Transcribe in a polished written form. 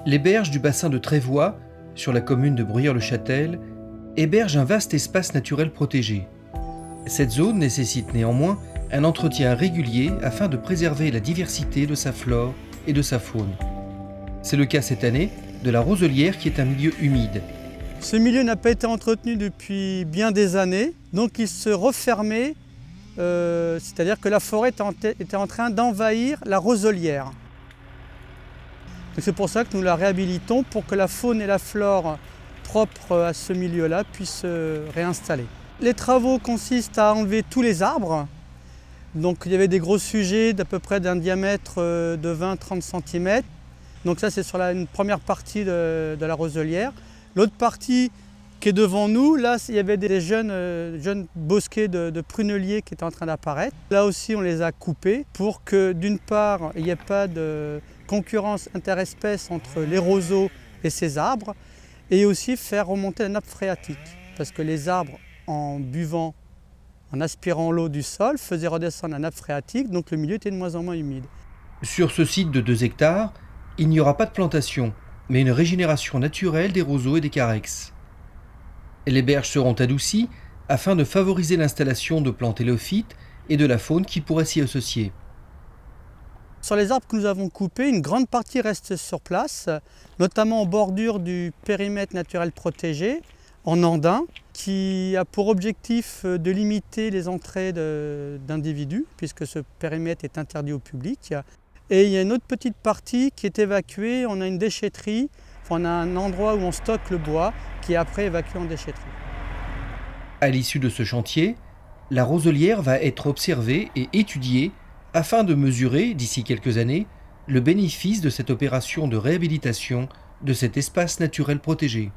Les berges du bassin de Trévois, sur la commune de Bruyères-le-Châtel, hébergent un vaste espace naturel protégé. Cette zone nécessite néanmoins un entretien régulier afin de préserver la diversité de sa flore et de sa faune. C'est le cas cette année de la Roselière qui est un milieu humide. Ce milieu n'a pas été entretenu depuis bien des années, donc il se refermait, c'est-à-dire que la forêt était en train d'envahir la Roselière. C'est pour ça que nous la réhabilitons, pour que la faune et la flore propres à ce milieu-là puissent se réinstaller. Les travaux consistent à enlever tous les arbres. Donc il y avait des gros sujets d'à peu près d'un diamètre de 20-30 cm. Donc ça c'est sur une première partie de la Roselière. L'autre partie qui est devant nous, là il y avait des jeunes bosquets de pruneliers qui étaient en train d'apparaître. Là aussi on les a coupés pour que d'une part il n'y ait pas de concurrence interespèces entre les roseaux et ces arbres, et aussi faire remonter la nappe phréatique. Parce que les arbres, en buvant, en aspirant l'eau du sol, faisaient redescendre la nappe phréatique, donc le milieu était de moins en moins humide. Sur ce site de 2 hectares, il n'y aura pas de plantation, mais une régénération naturelle des roseaux et des carex. Les berges seront adoucies afin de favoriser l'installation de plantes hélophytes et de la faune qui pourrait s'y associer. Sur les arbres que nous avons coupés, une grande partie reste sur place, notamment en bordure du périmètre naturel protégé, en andin, qui a pour objectif de limiter les entrées d'individus, puisque ce périmètre est interdit au public. Et il y a une autre petite partie qui est évacuée, on a une déchetterie, on a un endroit où on stocke le bois, qui est après évacué en déchetterie. À l'issue de ce chantier, la Roselière va être observée et étudiée afin de mesurer, d'ici quelques années, le bénéfice de cette opération de réhabilitation de cet espace naturel protégé.